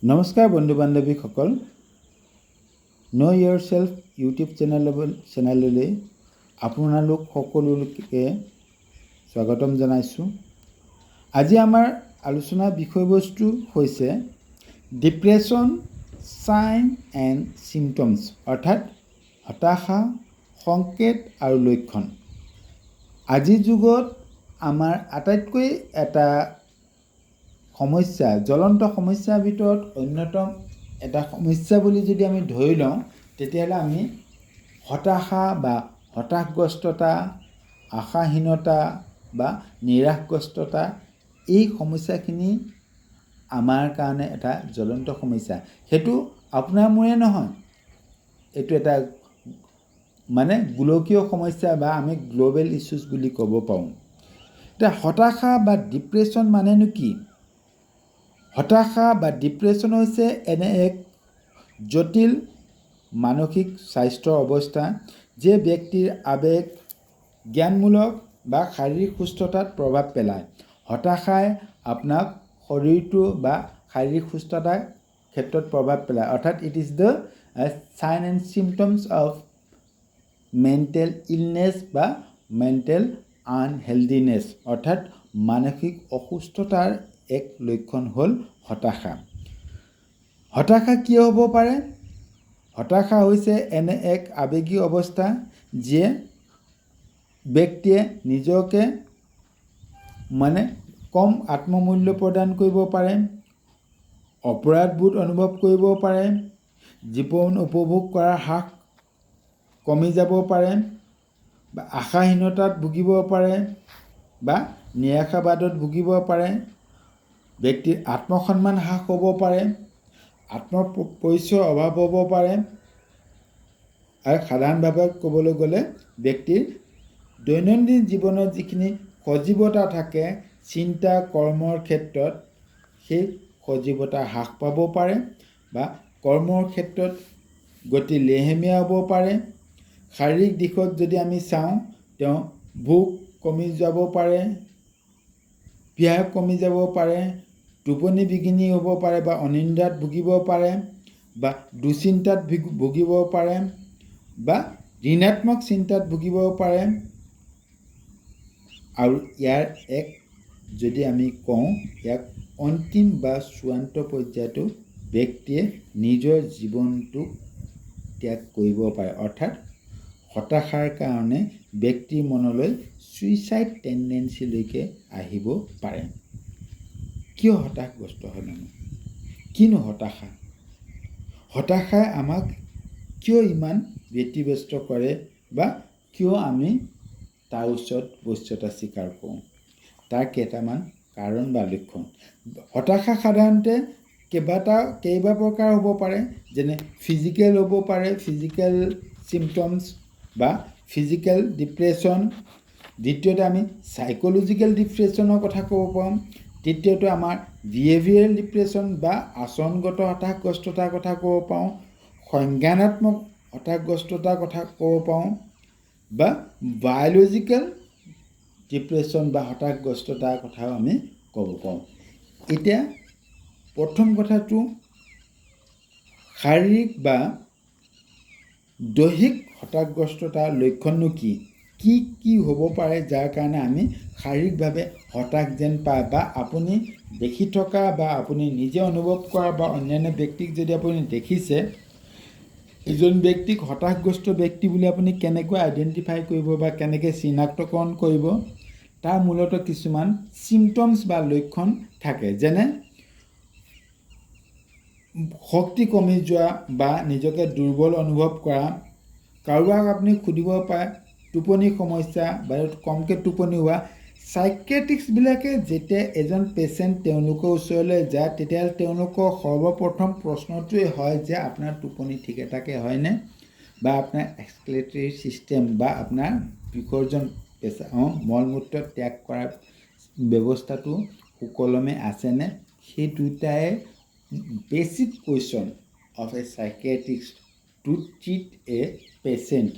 নমস্কাৰ বন্ধু বান্ধৱীসকল, ন' ইয়ৰ self YouTube চেনেললৈ আপোনালোক সকলোকে স্বাগতম জনাইছোঁ। আজি আমাৰ আলোচনাৰ বিষয়বস্তু হৈছে ডিপ্ৰেশ্যন চাইন এণ্ড চিমটমছ, অৰ্থাৎ হতাশা, সংকেত আৰু লক্ষণ। আজিৰ যুগত আমাৰ আটাইতকৈ এটা সমস্যা, জ্বলন্ত সমস্যাৰ ভিতৰত অন্যতম এটা সমস্যা বুলি যদি আমি ধৰি লওঁ, তেতিয়াহ'লে আমি হতাশা বা হতাশগ্ৰস্ততা, আশাহীনতা বা নিৰাশগ্ৰস্ততা, এই সমস্যাখিনি আমাৰ কাৰণে এটা জ্বলন্ত সমস্যা। সেইটো আপোনাৰ মোৰে নহয়, এইটো এটা গোলকীয় সমস্যা বা আমি গ্ল'বেল ইছ্যুজ বুলি ক'ব পাৰোঁ। এতিয়া হতাশা বা ডিপ্ৰেশ্যন মানেনো কি? হতাশা বা ডিপ্ৰেশ্যন হৈছে এনে এক জটিল মানসিক স্বাস্থ্যৰ অৱস্থা যে ব্যক্তিৰ আৱেগ, জ্ঞানমূলক বা শাৰীৰিক সুস্থতাত প্ৰভাৱ পেলায়। হতাশাই আপোনাক শৰীৰটো বা শাৰীৰিক সুস্থতাৰ ক্ষেত্ৰত প্ৰভাৱ পেলায়, অৰ্থাৎ it is the sign and symptoms of mental illness বা মেণ্টেল আনহেল্ডিনেছ, অৰ্থাৎ মানসিক অসুস্থতাৰ এক লক্ষণ হ'ল হতাশা। হতাশা কিয় হ'ব পাৰে? হতাশা হৈছে এনে এক আৱেগিক অৱস্থা যিয়ে ব্যক্তিয়ে নিজকে কম আত্মমূল্য প্ৰদান কৰিব পাৰে, অপৰাধবোধ অনুভৱ কৰিব পাৰে, জীৱন উপভোগ কৰাৰ হ্ৰাস কমি যাব পাৰে, বা আশাহীনতাত ভুগিব পাৰে বা নিৰাশাবাদত ভুগিব পাৰে। ব্যক্তিৰ আত্মসন্মান হ্ৰাস হ'ব পাৰে, আত্মপৰিচয়ৰ অভাৱ হ'ব পাৰে, আৰু সাধাৰণভাৱে ক'বলৈ গ'লে ব্যক্তিৰ দৈনন্দিন জীৱনত যিখিনি সজীৱতা থাকে, চিন্তা কৰ্মৰ ক্ষেত্ৰত সেই সজীৱতা হ্ৰাস পাব পাৰে বা কৰ্মৰ ক্ষেত্ৰত গতি লেহেমীয়া হ'ব পাৰে। শাৰীৰিক দিশত যদি আমি চাওঁ, তেওঁ ভোক কমি যাব পাৰে, পিয়াহ কমি যাব পাৰে, টোপনি বিঘিনি হ'ব পাৰে বা অনিদ্ৰাত ভুগিব পাৰে বা দুশ্চিন্তাত ভুগিব পাৰে বা ঋণাত্মক চিন্তাত ভুগিব পাৰে। আৰু ইয়াৰ যদি আমি কওঁ, ইয়াক অন্তিম বা চূড়ান্ত পৰ্যায়তো ব্যক্তিয়ে নিজৰ জীৱনটোক ত্যাগ কৰিব পাৰে, অৰ্থাৎ হতাশাৰ কাৰণে ব্যক্তিৰ মনলৈ ছুইচাইড টেণ্ডেঞ্চিলৈকে আহিব পাৰে। কিয় হতাশগ্ৰস্ত হয় মানুহ? কিনো হতাশা? হতাশাই আমাক কিয় ইমান ব্যতিব্যস্ত কৰে বা কিয় আমি তাৰ ওচৰত বশ্যতা স্বীকাৰ কৰোঁ? তাৰ কেইটামান কাৰণ বা লক্ষণ। হতাশা সাধাৰণতে কেইবা প্ৰকাৰ হ'ব পাৰে, যেনে ফিজিকেল হ'ব পাৰে, ফিজিকেল চিমটমছ বা ফিজিকেল ডিপ্ৰেশ্যন। দ্বিতীয়তে আমি চাইক'লজিকেল ডিপ্ৰেশ্যনৰ কথা ক'ব পাৰোঁ। তৃতীয়তে আমাৰ বিহেভিয়াৰেল ডিপ্ৰেশ্যন বা আচৰণগত হতাশগ্ৰস্ততাৰ কথা ক'ব পাৰোঁ। সংজ্ঞানাত্মক হতাশগ্ৰস্ততাৰ কথা ক'ব পাৰোঁ বা বায়'লজিকেল ডিপ্ৰেশ্যন বা হতাশগ্ৰস্ততাৰ কথাও আমি ক'ব পাৰোঁ। এতিয়া প্ৰথম কথাটো, শাৰীৰিক বা দৈহিক হতাশগ্ৰস্ততাৰ লক্ষণনো কি? কি হ'ব পাৰে যাৰ কাৰণে আমি শাৰীৰিকভাৱে হতাশ যেন পায় বা আপুনি দেখি থকা বা আপুনি নিজে অনুভৱ কৰা বা অন্যান্য ব্যক্তিক যদি আপুনি দেখিছে, এজন ব্যক্তিক হতাশগ্ৰস্ত ব্যক্তি বুলি আপুনি কেনেকৈ আইডেণ্টিফাই কৰিব বা কেনেকৈ চিনাক্তকৰণ কৰিব? তাৰ মূলত কিছুমান চিমটমছ বা লক্ষণ থাকে, যেনে শক্তি কমি যোৱা বা নিজকে দুৰ্বল অনুভৱ কৰা। কাৰোবাক আপুনি সুধিব পাৰে টোপনি সমস্যা বা কমকৈ টোপনি হোৱা। চাইকিয়াট্ৰিষ্টবিলাকে যেতিয়া এজন পেচেণ্ট তেওঁলোকৰ ওচৰলৈ যায়, তেতিয়াহ'লে তেওঁলোকৰ সৰ্বপ্ৰথম প্ৰশ্নটোৱে হয় যে আপোনাৰ টোপনি ঠিকে থাকে হয়নে, বা আপোনাৰ এক্সক্ৰিটৰী ছিষ্টেম বা আপোনাৰ বিসৰ্জন মলমূত্ৰ ত্যাগ কৰাৰ ব্যৱস্থাটো সুকলমে আছেনে? সেই দুটাই basic question of a psychiatrist to treat a patient,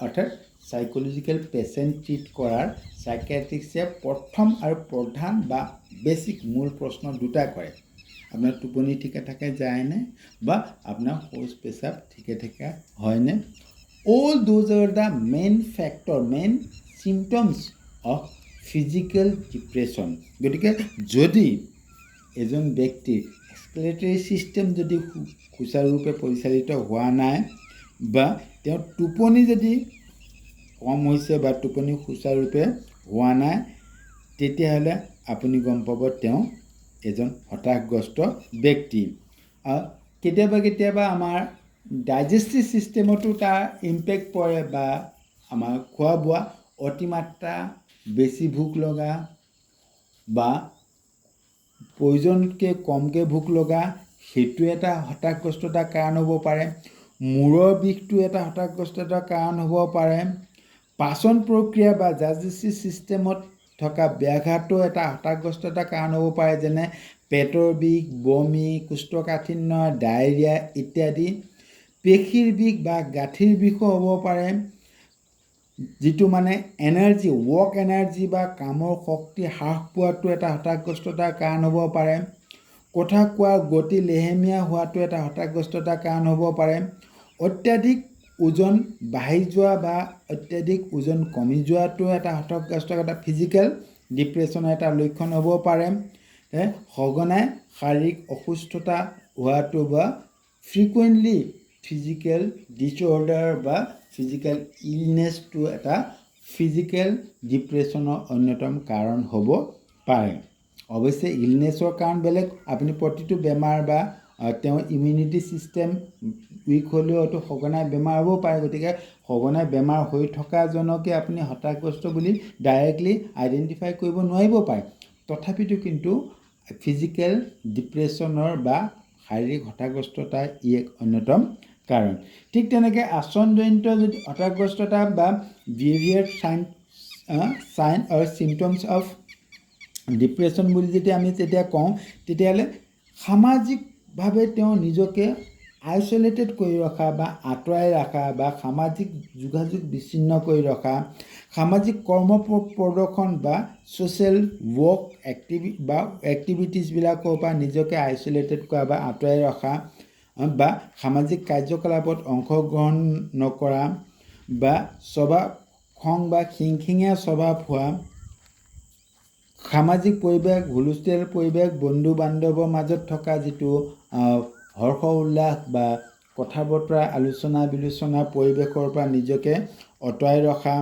অৰ্থাৎ চাইক'লজিকেল পেচেণ্ট ট্ৰিট কৰাৰ চাইকিয়াট্ৰিষ্টে প্ৰথম আৰু প্ৰধান বা বেচিক মূল প্ৰশ্ন দুটা কৰে। আপোনাৰ টোপনি ঠিকে থাকে যায়নে বা আপোনাৰ শৌচ পেচাব ঠিকে থাকে হয়নে all those are the main symptoms of physical depression গতিকে যদি এজন ব্যক্তিৰ এক্সক্ৰিলেটৰী সিস্টেম যদি সুচাৰুৰূপে পৰিচালিত হোৱা নাই বা তেওঁৰ টোপনি যদি কম হৈছে বা টোপনি সুচাৰুৰূপে হোৱা নাই তেতিয়াহ'লে আপুনি গম পাব তেওঁ এজন হতাশগ্ৰস্ত ব্যক্তি কেতিয়াবা আমাৰ ডাইজেষ্টিভ সিস্টেমতো তাৰ ইম্পেক্ট পৰে বা আমাৰ খোৱা বোৱা অতিমাত্ৰা বেছি ভোক লগা বা প্ৰয়োজনতকৈ কমকৈ ভোক লগা সেইটো এটা হতাশগ্ৰস্ততাৰ কাৰণ হ'ব পাৰে মূৰৰ বিষটো এটা হতাশগ্ৰস্ততাৰ কাৰণ হ'ব পাৰে পাচন প্ৰক্ৰিয়া বা ডাইজেষ্টিভ সিস্টেমত থকা ব্যাঘাতো এটা হতাশগ্ৰস্ততাৰ কাৰণ হ'ব পাৰে যেনে পেটৰ বিষ বমি কোষ্ঠকাঠিন্য ডায়েৰিয়া ইত্যাদি পেশীৰ বিষ বা গাঁঠিৰ বিষো হ'ব পাৰে যিটো মানে এনাৰ্জি ৱৰ্ক এনাৰ্জি বা কামৰ শক্তি হ্ৰাস পোৱাটো এটা হতাশগ্ৰস্ততাৰ কাৰণ হ'ব পাৰে কথা কোৱাৰ গতি লেহেমীয়া হোৱাটো এটা হতাশগ্ৰস্ততাৰ কাৰণ হ'ব পাৰে অত্যাধিক ওজন বাঢ়ি যোৱা বা অত্যাধিক ওজন কমি যোৱাটো এটা হতাশগ্ৰস্ততা ফিজিকেল ডিপ্ৰেশ্যনৰ এটা লক্ষণ হ'ব পাৰে সঘনাই শাৰীৰিক অসুস্থতা হোৱাটো বা ফ্ৰিকুৱেণ্টলি ফিজিকেল ডিছঅৰ্ডাৰ বা ফিজিকেল ইলনেছটো এটা ফিজিকেল ডিপ্ৰেশ্যনৰ অন্যতম কাৰণ হ'ব পাৰে অৱশ্যে ইলনেছৰ কাৰণ বেলেগ আপুনি প্ৰতিটো বেমাৰ বা তেওঁৰ ইমিউনিটি ছিষ্টেম উইক হ'লেও হয়তো সঘনাই বেমাৰ হ'ব পাৰে গতিকে সঘনাই বেমাৰ হৈ থকাজনকে আপুনি হতাশগ্ৰস্ত বুলি ডাইৰেক্টলি আইডেণ্টিফাই কৰিব নোৱাৰিব পাৰে তথাপিতো কিন্তু ফিজিকেল ডিপ্ৰেশ্যনৰ বা শাৰীৰিক হতাশগ্ৰস্ততাৰ ই এক অন্যতম কাৰণ ঠিক তেনেকৈ আচৰণজনিত যদি হতাশগ্ৰস্ততা বা বিহেভিয়াৰ চাইন আৰু চিমটমছ অফ ডিপ্ৰেশ্যন বুলি যেতিয়া আমি তেতিয়া কওঁ তেতিয়াহ'লে সামাজিকভাৱে তেওঁ নিজকে আইচলেটেড কৰি ৰখা বা আঁতৰাই ৰখা বা সামাজিক যোগাযোগ বিচ্ছিন্ন কৰি ৰখা সামাজিক কৰ্ম প্ৰদৰ্শন বা ছ'চিয়েল ৱৰ্ক এক্টিভিটিছবিলাকৰ পৰা নিজকে আইচলেটেড কৰা বা আঁতৰাই ৰখা বা সামাজিক কাৰ্যকলাপত অংশগ্ৰহণ নকৰা বা স্বভাৱ খং বা খিংখিঙীয়া স্বভাৱ হোৱা সামাজিক পৰিৱেশ হুলস্থুলীয়া পৰিৱেশ বন্ধু বান্ধৱৰ মাজত থকা যিটো হৰ্ষ উল্লাস বা কথা বতৰা আলোচনা বিলোচনা পৰিৱেশৰ পৰা নিজকে আঁতৰাই ৰখা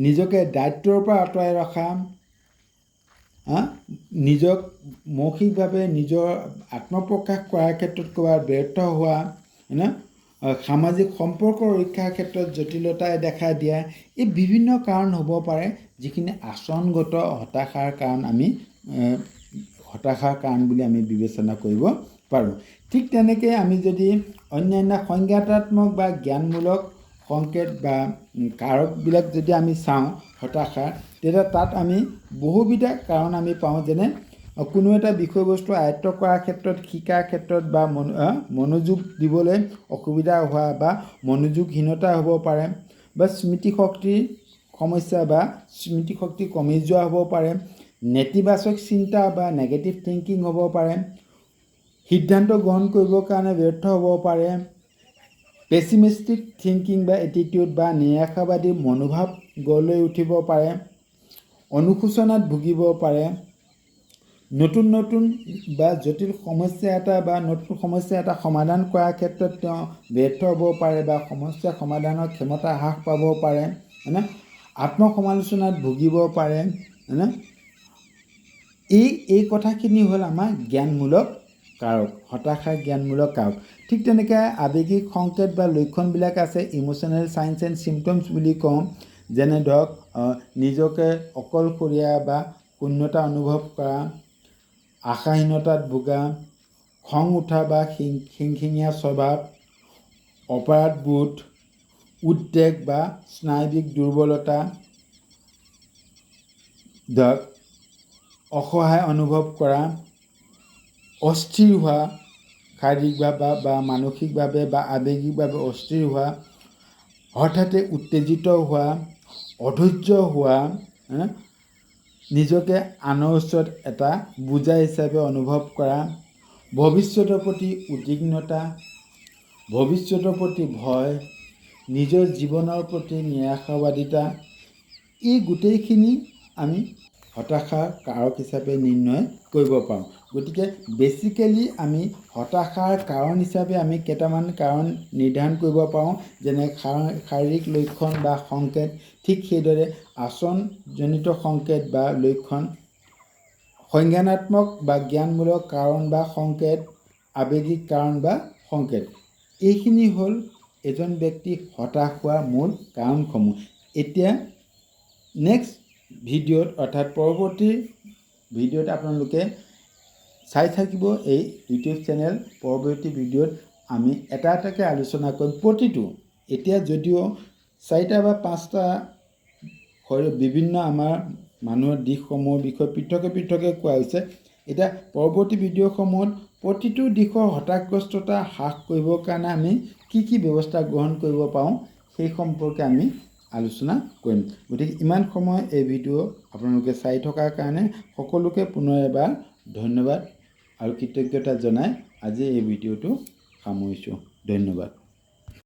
নিজকে দায়িত্বৰ পৰা আঁতৰাই ৰখা নিজক মৌখিকভাৱে নিজৰ আত্মপ্ৰকাশ কৰাৰ ক্ষেত্ৰত ক'ৰবাত ব্যৰ্থ হোৱা সামাজিক সম্পৰ্ক ৰক্ষাৰ ক্ষেত্ৰত জটিলতাই দেখা দিয়া এই বিভিন্ন কাৰণ হ'ব পাৰে যিখিনি আচৰণগত হতাশাৰ কাৰণ আমি হতাশাৰ কাৰণ বুলি আমি বিবেচনা কৰিব পাৰোঁ ঠিক তেনেকৈ আমি যদি অন্যান্য সংজ্ঞাতাত্মক বা জ্ঞানমূলক সংকেত বা কাৰকবিলাক যদি আমি চাওঁ হতাশাৰ তেতিয়া তাত আমি বহুবিধ কাৰণ আমি পাওঁ যেনে কোনো এটা বিষয়বস্তু আয়ত্ব কৰাৰ ক্ষেত্ৰত শিকাৰ ক্ষেত্ৰত বা মনোযোগ দিবলৈ অসুবিধা হোৱা বা মনোযোগহীনতা হ'ব পাৰে বা স্মৃতিশক্তিৰ সমস্যা বা স্মৃতিশক্তি কমি যোৱা হ'ব পাৰে নেতিবাচক চিন্তা বা নেগেটিভ থিংকিং হ'ব পাৰে সিদ্ধান্ত গ্ৰহণ কৰিবৰ কাৰণে ব্যৰ্থ হ'ব পাৰে পেছিমিষ্টিক থিংকিং বা এটিটিউড বা নিৰাশাবাদী মনোভাৱ গঢ় লৈ উঠিব পাৰে অনুশোচনাত ভুগিব পাৰে নতুন বা জটিল সমস্যা এটা বা নতুন সমস্যা এটা সমাধান কৰাৰ ক্ষেত্ৰত তেওঁ ব্যৰ্থ হ'ব পাৰে বা সমস্যা সমাধানৰ ক্ষমতা হ্ৰাস পাব পাৰে আত্মসমালোচনাত ভুগিব পাৰে এই কথাখিনি হ'ল আমাৰ জ্ঞানমূলক কাৰক হতাশাৰ জ্ঞানমূলক কাৰক ঠিক তেনেকৈ আৱেগিক সংকেত বা লক্ষণবিলাক আছে ইম'চনেল চাইন্স এণ্ড চিমটমছ বুলি কওঁ যেনে ধৰক নিজকে অকলশৰীয়া বা শূন্যতা অনুভৱ কৰা আশাহীনতাত ভোগা খং উঠা বা খিংখিঙীয়া স্বভাৱ অপৰাধবোধ উদ্বেগ বা স্নায়ৱিক দুৰ্বলতা অসহায় অনুভৱ কৰা অস্থিৰ হোৱা শাৰীৰিকভাৱে বা মানসিকভাৱে বা আৱেগিকভাৱে অস্থিৰ হোৱা হঠাতে উত্তেজিত হোৱা অধৈৰ্য হোৱা নিজকে আনৰ ওচৰত এটা বোজা হিচাপে অনুভৱ কৰা ভৱিষ্যতৰ প্ৰতি উদ্বিগ্নতা, ভৱিষ্যতৰ প্ৰতি ভয়, নিজৰ জীৱনৰ প্ৰতি নিৰাশাবাদিতা, এই গোটেইখিনি আমি হতাশাৰ কাৰক হিচাপে নিৰ্ণয় কৰিব পাৰোঁ। গতিকে বেচিকেলি আমি হতাশাৰ কাৰণ হিচাপে আমি কেইটামান কাৰণ নিৰ্ধাৰণ কৰিব পাৰোঁ, যেনে শাৰীৰিক লক্ষণ বা সংকেত। ঠিক সেইদৰে আচৰণজনিত সংকেত বা লক্ষণ, সংজ্ঞানাত্মক বা জ্ঞানমূলক কাৰণ বা সংকেত, আৱেগিক কাৰণ বা সংকেত। এইখিনি হ'ল এজন ব্যক্তি হতাশ হোৱাৰ মূল কাৰণসমূহ। এতিয়া নেক্সট ভিডিঅ'ত অৰ্থাৎ পৰৱৰ্তী ভিডিঅ'ত আপোনালোকে চাই থাকিব এই ইউটিউব চেনেল। পৰৱৰ্তী ভিডিঅ'ত আমি এটা এটাকৈ আলোচনা কৰিম প্ৰতিটো। এতিয়া যদিও 4টা বা 5টা বিভিন্ন আমাৰ মানুহৰ দিশসমূহৰ বিষয়ে পৃথকে কোৱা হৈছে, এতিয়া পৰৱৰ্তী ভিডিঅ'সমূহত প্ৰতিটো দিশৰ হতাশগ্ৰস্ততা হ্ৰাস কৰিবৰ কাৰণে আমি কি ব্যৱস্থা গ্ৰহণ কৰিব পাৰোঁ সেই সম্পৰ্কে আমি আলোচনা কৰিম। গতিকে ইমান সময় এই ভিডিঅ' আপোনালোকে চাই থকাৰ কাৰণে সকলোকে পুনৰ এবাৰ ধন্যবাদ আৰু কৃতজ্ঞতা জনাই আজি এই ভিডিঅ'টো সামৰিছোঁ। ধন্যবাদ।